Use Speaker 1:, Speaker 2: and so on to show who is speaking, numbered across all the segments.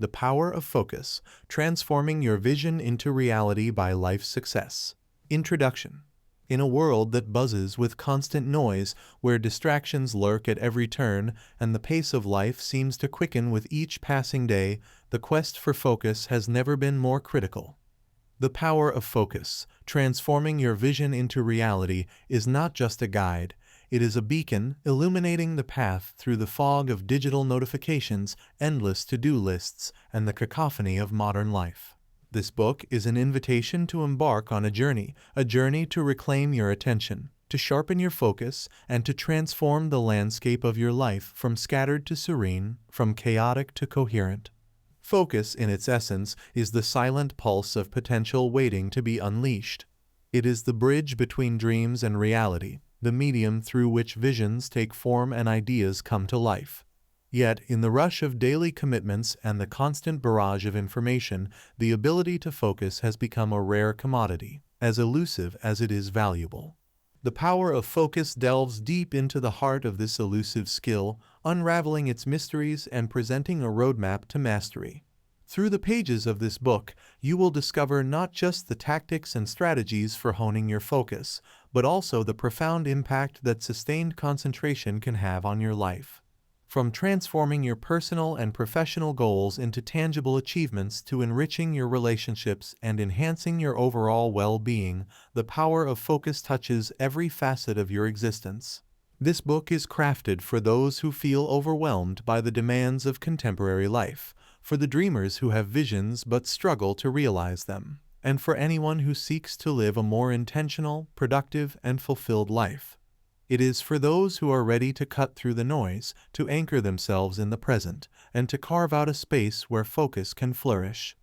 Speaker 1: The Power of Focus, Transforming Your Vision into Reality by Life's Success. Introduction. In a world that buzzes with constant noise, where distractions lurk at every turn, and the pace of life seems to quicken with each passing day, the quest for focus has never been more critical. The Power of Focus, Transforming Your Vision into Reality, is not just a guide. It is a beacon illuminating the path through the fog of digital notifications, endless to-do lists, and the cacophony of modern life. This book is an invitation to embark on a journey to reclaim your attention, to sharpen your focus, and to transform the landscape of your life from scattered to serene, from chaotic to coherent. Focus, in its essence, is the silent pulse of potential waiting to be unleashed. It is the bridge between dreams and reality, the medium through which visions take form and ideas come to life. Yet, in the rush of daily commitments and the constant barrage of information, the ability to focus has become a rare commodity, as elusive as it is valuable. The Power of Focus delves deep into the heart of this elusive skill, unraveling its mysteries and presenting a roadmap to mastery. Through the pages of this book, you will discover not just the tactics and strategies for honing your focus, but also the profound impact that sustained concentration can have on your life. From transforming your personal and professional goals into tangible achievements to enriching your relationships and enhancing your overall well-being, the power of focus touches every facet of your existence. This book is crafted for those who feel overwhelmed by the demands of contemporary life, for the dreamers who have visions but struggle to realize them, and for anyone who seeks to live a more intentional, productive, and fulfilled life. It is for those who are ready to cut through the noise, to anchor themselves in the present, and to carve out a space where focus can flourish.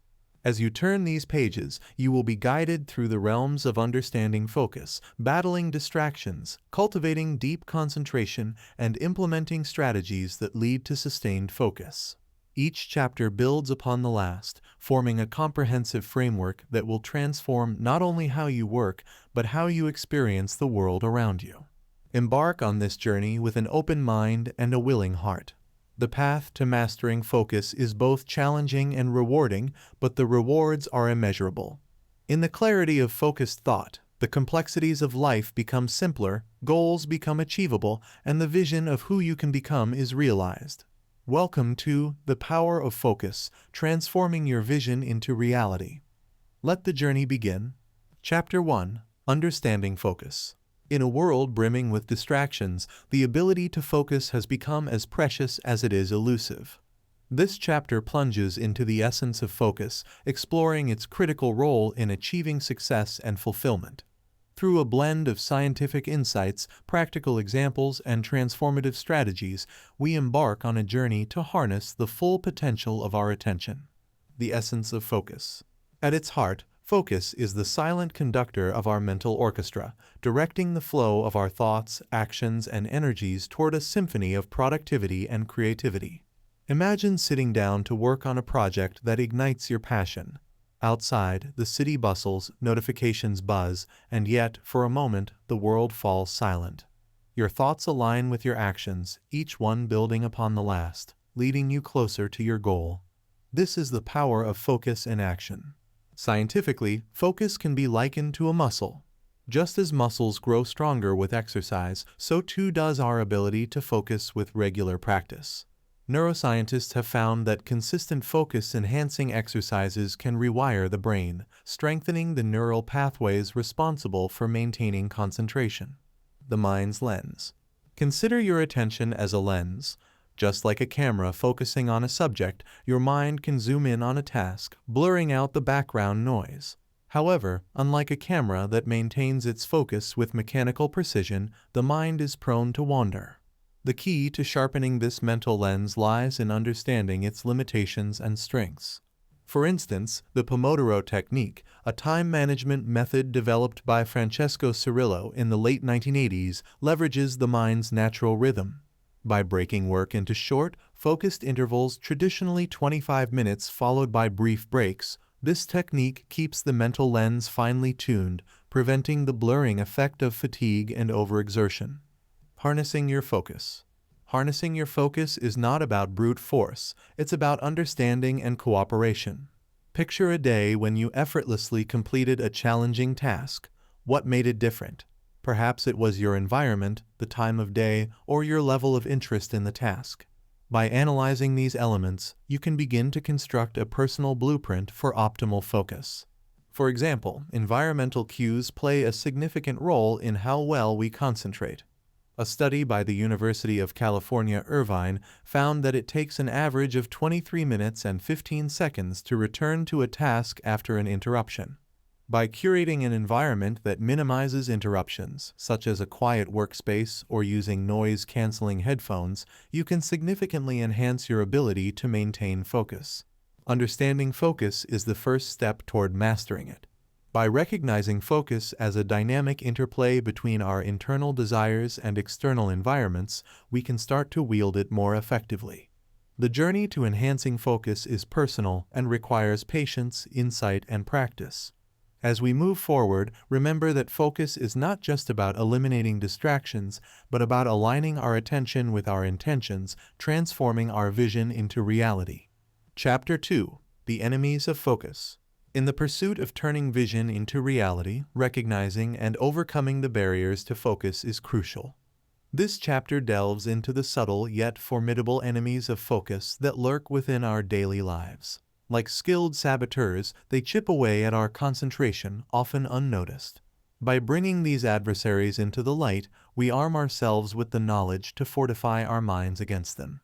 Speaker 1: As you turn these pages, you will be guided through the realms of understanding focus, battling distractions, cultivating deep concentration, and implementing strategies that lead to sustained focus. Each chapter builds upon the last, forming a comprehensive framework that will transform not only how you work, but how you experience the world around you. Embark on this journey with an open mind and a willing heart. The path to mastering focus is both challenging and rewarding, but the rewards are immeasurable. In the clarity of focused thought, the complexities of life become simpler, goals become achievable, and the vision of who you can become is realized. Welcome to The Power of Focus, Transforming Your Vision into Reality. Let the journey begin. Chapter 1. Understanding Focus. In a world brimming with distractions, the ability to focus has become as precious as it is elusive. This chapter plunges into the essence of focus, exploring its critical role in achieving success and fulfillment. Through a blend of scientific insights, practical examples, and transformative strategies, we embark on a journey to harness the full potential of our attention. The essence of focus. At its heart, focus is the silent conductor of our mental orchestra, directing the flow of our thoughts, actions, and energies toward a symphony of productivity and creativity. Imagine sitting down to work on a project that ignites your passion. Outside, the city bustles, notifications buzz, and yet, for a moment, the world falls silent. Your thoughts align with your actions, each one building upon the last, leading you closer to your goal. This is the power of focus in action. Scientifically, focus can be likened to a muscle. Just as muscles grow stronger with exercise, so too does our ability to focus with regular practice. Neuroscientists have found that consistent focus-enhancing exercises can rewire the brain, strengthening the neural pathways responsible for maintaining concentration. The mind's lens. Consider your attention as a lens. Just like a camera focusing on a subject, your mind can zoom in on a task, blurring out the background noise. However, unlike a camera that maintains its focus with mechanical precision, the mind is prone to wander. The key to sharpening this mental lens lies in understanding its limitations and strengths. For instance, the Pomodoro technique, a time management method developed by Francesco Cirillo in the late 1980s, leverages the mind's natural rhythm. By breaking work into short, focused intervals, traditionally 25 minutes followed by brief breaks, this technique keeps the mental lens finely tuned, preventing the blurring effect of fatigue and overexertion. Harnessing your focus. Harnessing your focus is not about brute force, it's about understanding and cooperation. Picture a day when you effortlessly completed a challenging task. What made it different? Perhaps it was your environment, the time of day, or your level of interest in the task. By analyzing these elements, you can begin to construct a personal blueprint for optimal focus. For example, environmental cues play a significant role in how well we concentrate. A study by the University of California, Irvine, found that it takes an average of 23 minutes and 15 seconds to return to a task after an interruption. By curating an environment that minimizes interruptions, such as a quiet workspace or using noise-canceling headphones, you can significantly enhance your ability to maintain focus. Understanding focus is the first step toward mastering it. By recognizing focus as a dynamic interplay between our internal desires and external environments, we can start to wield it more effectively. The journey to enhancing focus is personal and requires patience, insight, and practice. As we move forward, remember that focus is not just about eliminating distractions, but about aligning our attention with our intentions, transforming our vision into reality. Chapter 2: The Enemies of Focus. In the pursuit of turning vision into reality, recognizing and overcoming the barriers to focus is crucial. This chapter delves into the subtle yet formidable enemies of focus that lurk within our daily lives. Like skilled saboteurs, they chip away at our concentration, often unnoticed. By bringing these adversaries into the light, we arm ourselves with the knowledge to fortify our minds against them.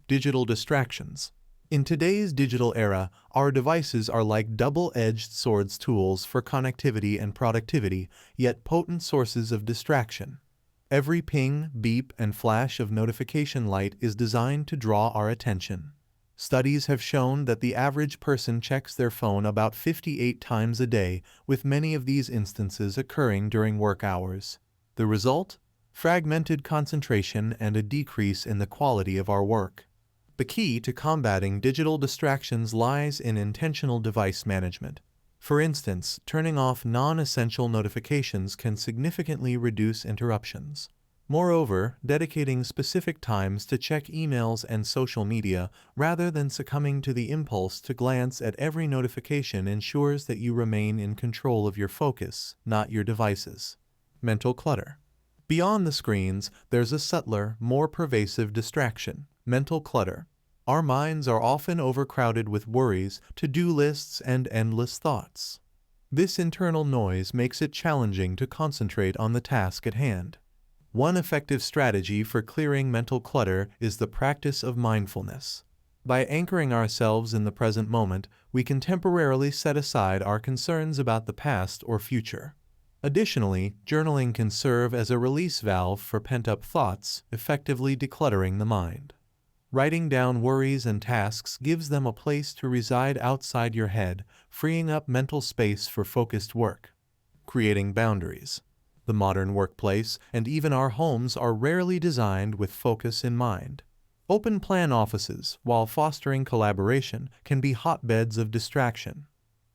Speaker 1: Digital distractions. In today's digital era, our devices are like double-edged swords, tools for connectivity and productivity, yet potent sources of distraction. Every ping, beep, and flash of notification light is designed to draw our attention. Studies have shown that the average person checks their phone about 58 times a day, with many of these instances occurring during work hours. The result? Fragmented concentration and a decrease in the quality of our work. The key to combating digital distractions lies in intentional device management. For instance, turning off non-essential notifications can significantly reduce interruptions. Moreover, dedicating specific times to check emails and social media rather than succumbing to the impulse to glance at every notification ensures that you remain in control of your focus, not your devices. Mental clutter. Beyond the screens, there's a subtler, more pervasive distraction: mental clutter. Our minds are often overcrowded with worries, to-do lists, and endless thoughts. This internal noise makes it challenging to concentrate on the task at hand. One effective strategy for clearing mental clutter is the practice of mindfulness. By anchoring ourselves in the present moment, we can temporarily set aside our concerns about the past or future. Additionally, journaling can serve as a release valve for pent-up thoughts, effectively decluttering the mind. Writing down worries and tasks gives them a place to reside outside your head, freeing up mental space for focused work. Creating boundaries. The modern workplace, and even our homes, are rarely designed with focus in mind. Open-plan offices, while fostering collaboration, can be hotbeds of distraction.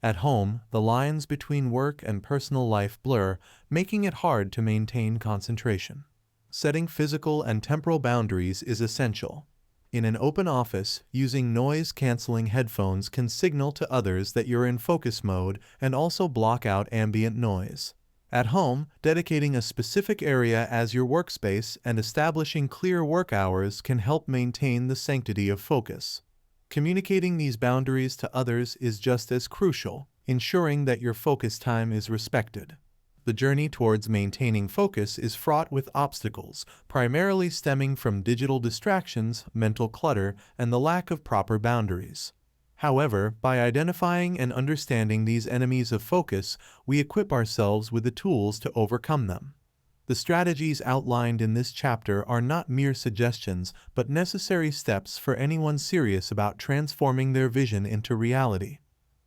Speaker 1: At home, the lines between work and personal life blur, making it hard to maintain concentration. Setting physical and temporal boundaries is essential. In an open office, using noise-canceling headphones can signal to others that you're in focus mode and also block out ambient noise. At home, dedicating a specific area as your workspace and establishing clear work hours can help maintain the sanctity of focus. Communicating these boundaries to others is just as crucial, ensuring that your focus time is respected. The journey towards maintaining focus is fraught with obstacles, primarily stemming from digital distractions, mental clutter, and the lack of proper boundaries. However, by identifying and understanding these enemies of focus, we equip ourselves with the tools to overcome them. The strategies outlined in this chapter are not mere suggestions, but necessary steps for anyone serious about transforming their vision into reality.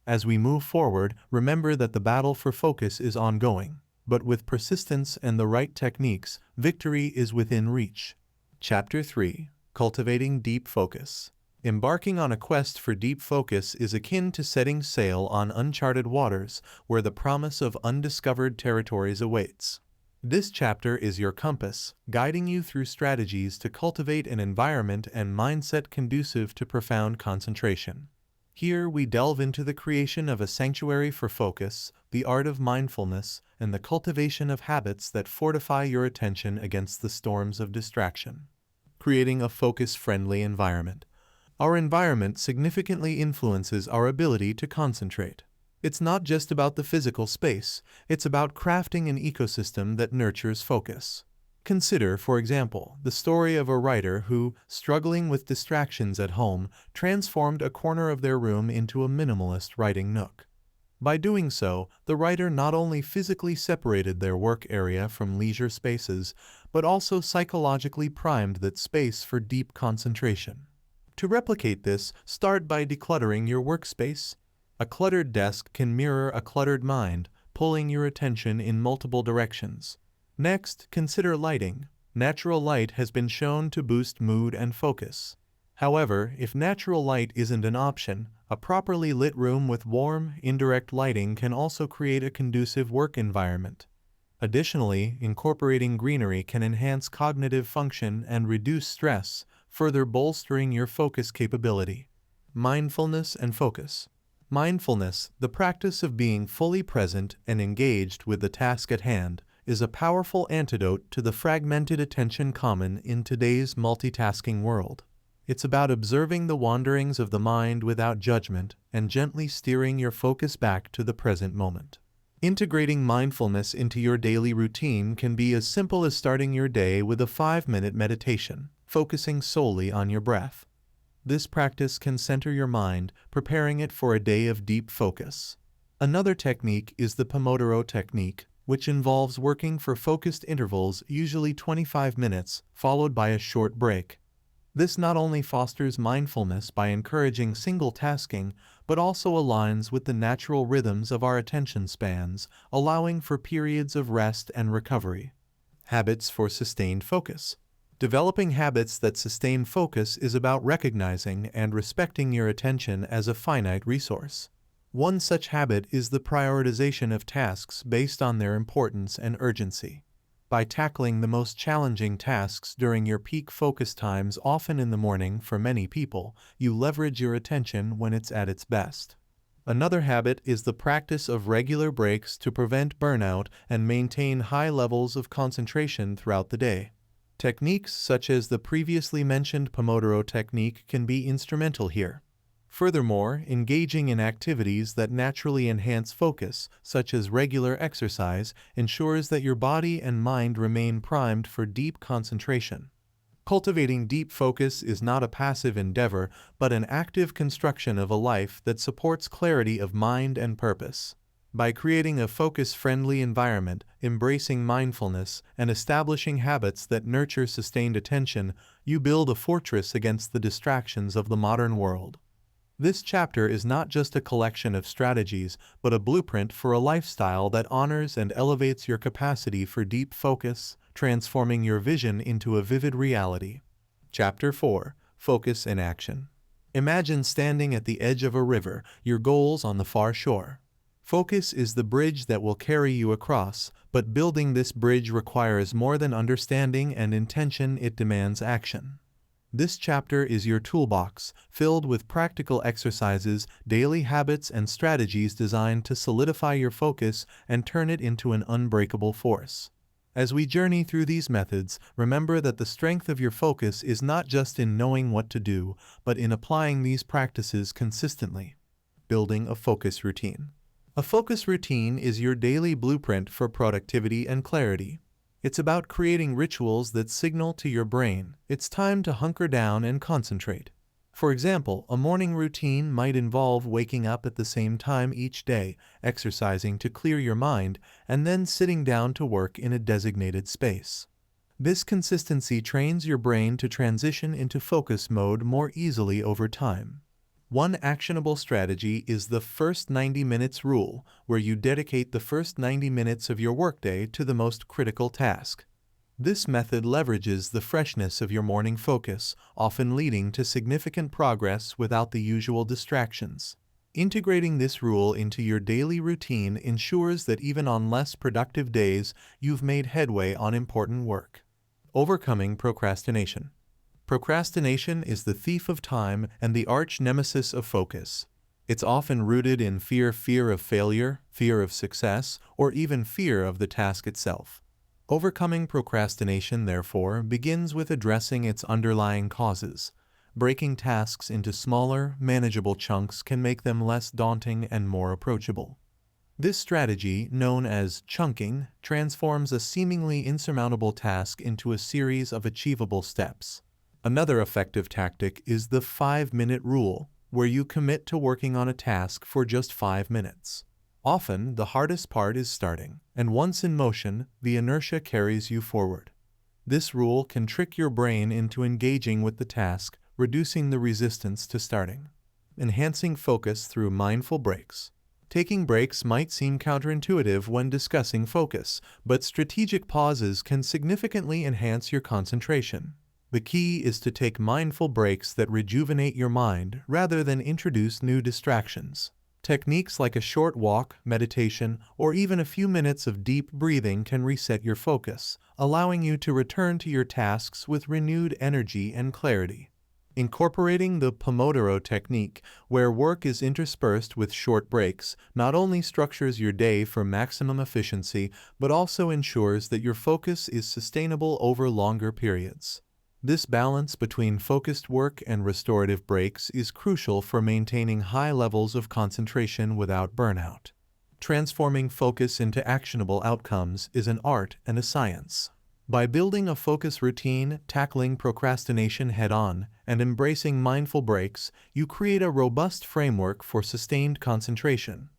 Speaker 1: As we move forward, remember that the battle for focus is ongoing, but with persistence and the right techniques, victory is within reach. Chapter 3: Cultivating Deep Focus. Embarking on a quest for deep focus is akin to setting sail on uncharted waters, where the promise of undiscovered territories awaits. This chapter is your compass, guiding you through strategies to cultivate an environment and mindset conducive to profound concentration. Here we delve into the creation of a sanctuary for focus, the art of mindfulness, and the cultivation of habits that fortify your attention against the storms of distraction. Creating a focus-friendly environment. Our environment significantly influences our ability to concentrate. It's not just about the physical space, it's about crafting an ecosystem that nurtures focus. Consider, for example, the story of a writer who, struggling with distractions at home, transformed a corner of their room into a minimalist writing nook. By doing so, the writer not only physically separated their work area from leisure spaces, but also psychologically primed that space for deep concentration. To replicate this, start by decluttering your workspace. A cluttered desk can mirror a cluttered mind, pulling your attention in multiple directions. Next, consider lighting. Natural light has been shown to boost mood and focus. However, if natural light isn't an option, a properly lit room with warm, indirect lighting can also create a conducive work environment. Additionally, incorporating greenery can enhance cognitive function and reduce stress, further bolstering your focus capability. Mindfulness and focus. Mindfulness, the practice of being fully present and engaged with the task at hand, is a powerful antidote to the fragmented attention common in today's multitasking world. It's about observing the wanderings of the mind without judgment and gently steering your focus back to the present moment. Integrating mindfulness into your daily routine can be as simple as starting your day with a 5-minute meditation, focusing solely on your breath. This practice can center your mind, preparing it for a day of deep focus. Another technique is the Pomodoro technique, which involves working for focused intervals, usually 25 minutes, followed by a short break. This not only fosters mindfulness by encouraging single tasking, but also aligns with the natural rhythms of our attention spans, allowing for periods of rest and recovery. Habits for sustained focus. Developing habits that sustain focus is about recognizing and respecting your attention as a finite resource. One such habit is the prioritization of tasks based on their importance and urgency. By tackling the most challenging tasks during your peak focus times, often in the morning for many people, you leverage your attention when it's at its best. Another habit is the practice of regular breaks to prevent burnout and maintain high levels of concentration throughout the day. Techniques such as the previously mentioned Pomodoro technique can be instrumental here. Furthermore, engaging in activities that naturally enhance focus, such as regular exercise, ensures that your body and mind remain primed for deep concentration. Cultivating deep focus is not a passive endeavor, but an active construction of a life that supports clarity of mind and purpose. By creating a focus-friendly environment, embracing mindfulness, and establishing habits that nurture sustained attention, you build a fortress against the distractions of the modern world. This chapter is not just a collection of strategies, but a blueprint for a lifestyle that honors and elevates your capacity for deep focus, transforming your vision into a vivid reality. Chapter 4. Focus in Action. Imagine standing at the edge of a river, your goals on the far shore. Focus is the bridge that will carry you across, but building this bridge requires more than understanding and intention, it demands action. This chapter is your toolbox, filled with practical exercises, daily habits, and strategies designed to solidify your focus and turn it into an unbreakable force. As we journey through these methods, remember that the strength of your focus is not just in knowing what to do, but in applying these practices consistently. Building a focus routine. A focus routine is your daily blueprint for productivity and clarity. It's about creating rituals that signal to your brain it's time to hunker down and concentrate. For example, a morning routine might involve waking up at the same time each day, exercising to clear your mind, and then sitting down to work in a designated space. This consistency trains your brain to transition into focus mode more easily over time. One actionable strategy is the first 90 minutes rule, where you dedicate the first 90 minutes of your workday to the most critical task. This method leverages the freshness of your morning focus, often leading to significant progress without the usual distractions. Integrating this rule into your daily routine ensures that even on less productive days, you've made headway on important work. Overcoming procrastination. Procrastination is the thief of time and the arch nemesis of focus. It's often rooted in fear of failure, fear of success, or even fear of the task itself. Overcoming procrastination, therefore, begins with addressing its underlying causes. Breaking tasks into smaller, manageable chunks can make them less daunting and more approachable. This strategy, known as chunking, transforms a seemingly insurmountable task into a series of achievable steps. Another effective tactic is the 5-minute rule, where you commit to working on a task for just 5 minutes. Often, the hardest part is starting, and once in motion, the inertia carries you forward. This rule can trick your brain into engaging with the task, reducing the resistance to starting. Enhancing focus through mindful breaks. Taking breaks might seem counterintuitive when discussing focus, but strategic pauses can significantly enhance your concentration. The key is to take mindful breaks that rejuvenate your mind rather than introduce new distractions. Techniques like a short walk, meditation, or even a few minutes of deep breathing can reset your focus, allowing you to return to your tasks with renewed energy and clarity. Incorporating the Pomodoro technique, where work is interspersed with short breaks, not only structures your day for maximum efficiency, but also ensures that your focus is sustainable over longer periods. This balance between focused work and restorative breaks is crucial for maintaining high levels of concentration without burnout. Transforming focus into actionable outcomes is an art and a science. By building a focus routine, tackling procrastination head-on, and embracing mindful breaks, you create a robust framework for sustained concentration.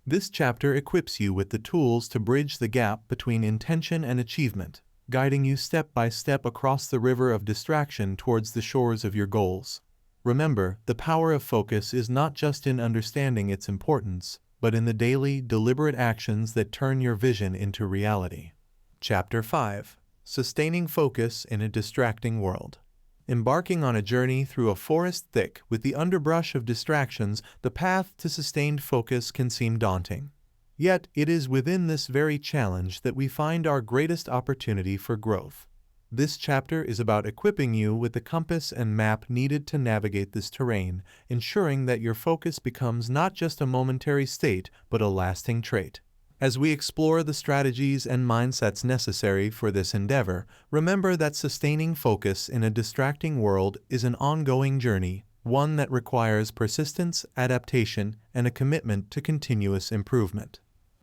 Speaker 1: This chapter equips you with the tools to bridge the gap between intention and achievement, guiding you step by step across the river of distraction towards the shores of your goals. Remember, the power of focus is not just in understanding its importance, but in the daily, deliberate actions that turn your vision into reality. Chapter 5. Sustaining Focus in a Distracting World. Embarking on a journey through a forest thick with the underbrush of distractions, the path to sustained focus can seem daunting. Yet, it is within this very challenge that we find our greatest opportunity for growth. This chapter is about equipping you with the compass and map needed to navigate this terrain, ensuring that your focus becomes not just a momentary state, but a lasting trait. As we explore the strategies and mindsets necessary for this endeavor, remember that sustaining focus in a distracting world is an ongoing journey, one that requires persistence, adaptation, and a commitment to continuous improvement.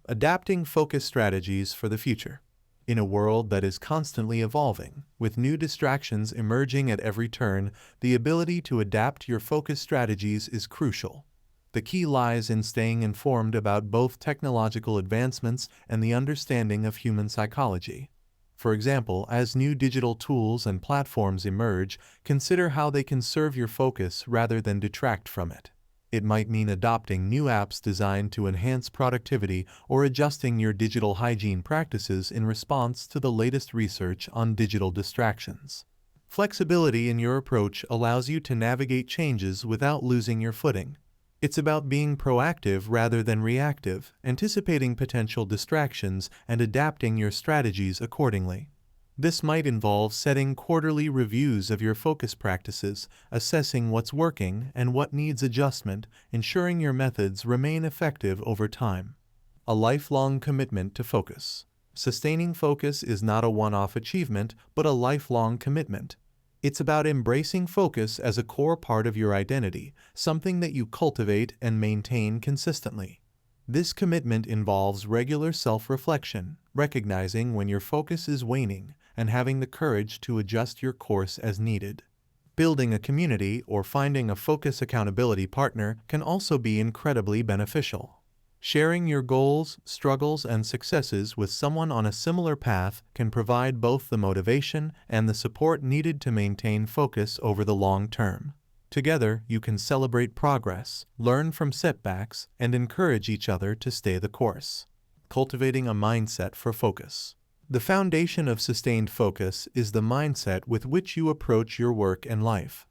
Speaker 1: Adapting focus strategies for the future. In a world that is constantly evolving, with new distractions emerging at every turn, the ability to adapt your focus strategies is crucial. The key lies in staying informed about both technological advancements and the understanding of human psychology. For example, as new digital tools and platforms emerge, consider how they can serve your focus rather than detract from it. It might mean adopting new apps designed to enhance productivity or adjusting your digital hygiene practices in response to the latest research on digital distractions. Flexibility in your approach allows you to navigate changes without losing your footing. It's about being proactive rather than reactive, anticipating potential distractions and adapting your strategies accordingly. This might involve setting quarterly reviews of your focus practices, assessing what's working and what needs adjustment, ensuring your methods remain effective over time. A lifelong commitment to focus. Sustaining focus is not a one-off achievement, but a lifelong commitment. It's about embracing focus as a core part of your identity, something that you cultivate and maintain consistently. This commitment involves regular self-reflection, recognizing when your focus is waning, and having the courage to adjust your course as needed. Building a community or finding a focus accountability partner can also be incredibly beneficial. Sharing your goals, struggles, and successes with someone on a similar path can provide both the motivation and the support needed to maintain focus over the long term. Together, you can celebrate progress, learn from setbacks, and encourage each other to stay the course. Cultivating a mindset for focus. The foundation of sustained focus is the mindset with which you approach your work and life.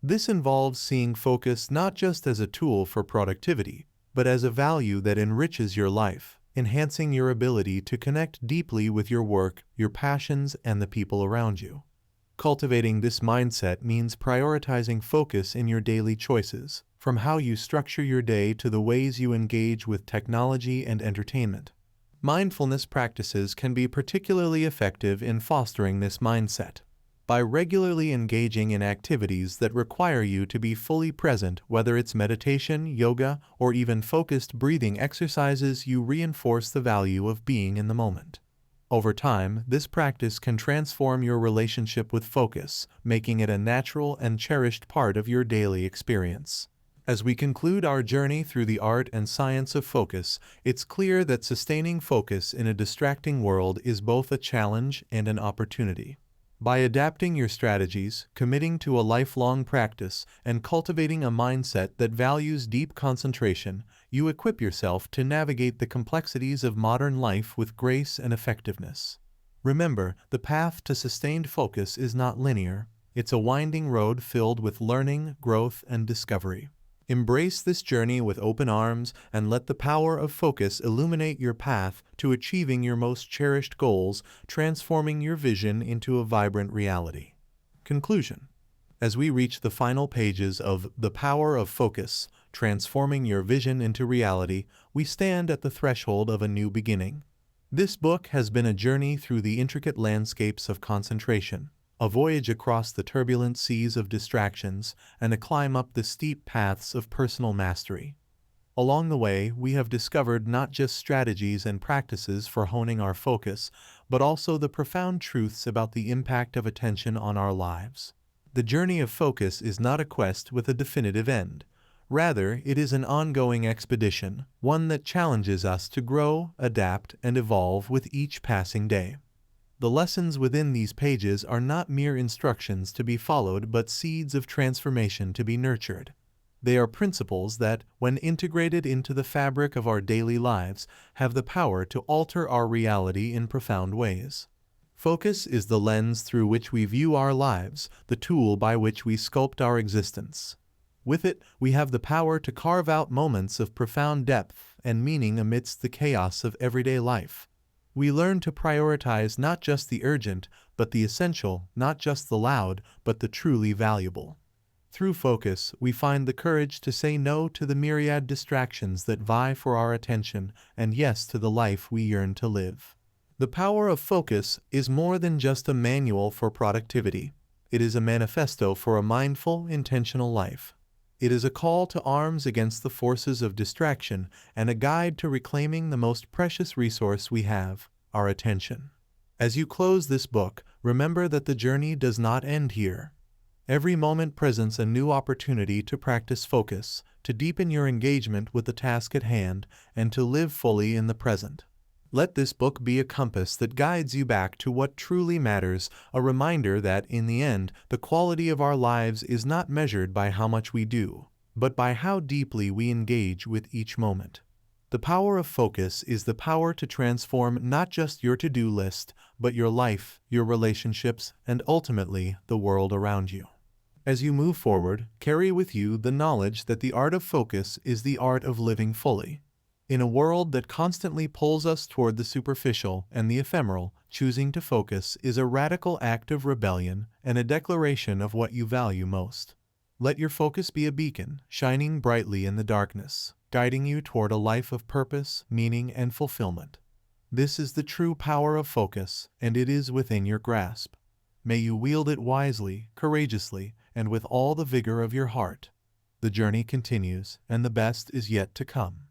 Speaker 1: This involves seeing focus not just as a tool for productivity, but as a value that enriches your life, enhancing your ability to connect deeply with your work, your passions, and the people around you. Cultivating this mindset means prioritizing focus in your daily choices, from how you structure your day to the ways you engage with technology and entertainment. Mindfulness practices can be particularly effective in fostering this mindset. By regularly engaging in activities that require you to be fully present, whether it's meditation, yoga, or even focused breathing exercises, you reinforce the value of being in the moment. Over time, this practice can transform your relationship with focus, making it a natural and cherished part of your daily experience. As we conclude our journey through the art and science of focus, it's clear that sustaining focus in a distracting world is both a challenge and an opportunity. By adapting your strategies, committing to a lifelong practice, and cultivating a mindset that values deep concentration, you equip yourself to navigate the complexities of modern life with grace and effectiveness. Remember, the path to sustained focus is not linear. It's a winding road filled with learning, growth, and discovery. Embrace this journey with open arms and let the power of focus illuminate your path to achieving your most cherished goals, transforming your vision into a vibrant reality. Conclusion. As we reach the final pages of The Power of Focus, Transforming Your Vision into Reality, we stand at the threshold of a new beginning. This book has been a journey through the intricate landscapes of concentration, a voyage across the turbulent seas of distractions, and a climb up the steep paths of personal mastery. Along the way, we have discovered not just strategies and practices for honing our focus, but also the profound truths about the impact of attention on our lives. The journey of focus is not a quest with a definitive end. Rather, it is an ongoing expedition, one that challenges us to grow, adapt, and evolve with each passing day. The lessons within these pages are not mere instructions to be followed but seeds of transformation to be nurtured. They are principles that, when integrated into the fabric of our daily lives, have the power to alter our reality in profound ways. Focus is the lens through which we view our lives, the tool by which we sculpt our existence. With it, we have the power to carve out moments of profound depth and meaning amidst the chaos of everyday life. We learn to prioritize not just the urgent, but the essential, not just the loud, but the truly valuable. Through focus, we find the courage to say no to the myriad distractions that vie for our attention and yes to the life we yearn to live. The power of focus is more than just a manual for productivity. It is a manifesto for a mindful, intentional life. It is a call to arms against the forces of distraction and a guide to reclaiming the most precious resource we have, our attention. As you close this book, remember that the journey does not end here. Every moment presents a new opportunity to practice focus, to deepen your engagement with the task at hand, and to live fully in the present. Let this book be a compass that guides you back to what truly matters, a reminder that, in the end, the quality of our lives is not measured by how much we do, but by how deeply we engage with each moment. The power of focus is the power to transform not just your to-do list, but your life, your relationships, and ultimately, the world around you. As you move forward, carry with you the knowledge that the art of focus is the art of living fully. In a world that constantly pulls us toward the superficial and the ephemeral, choosing to focus is a radical act of rebellion and a declaration of what you value most. Let your focus be a beacon, shining brightly in the darkness, guiding you toward a life of purpose, meaning, and fulfillment. This is the true power of focus, and it is within your grasp. May you wield it wisely, courageously, and with all the vigor of your heart. The journey continues, and the best is yet to come.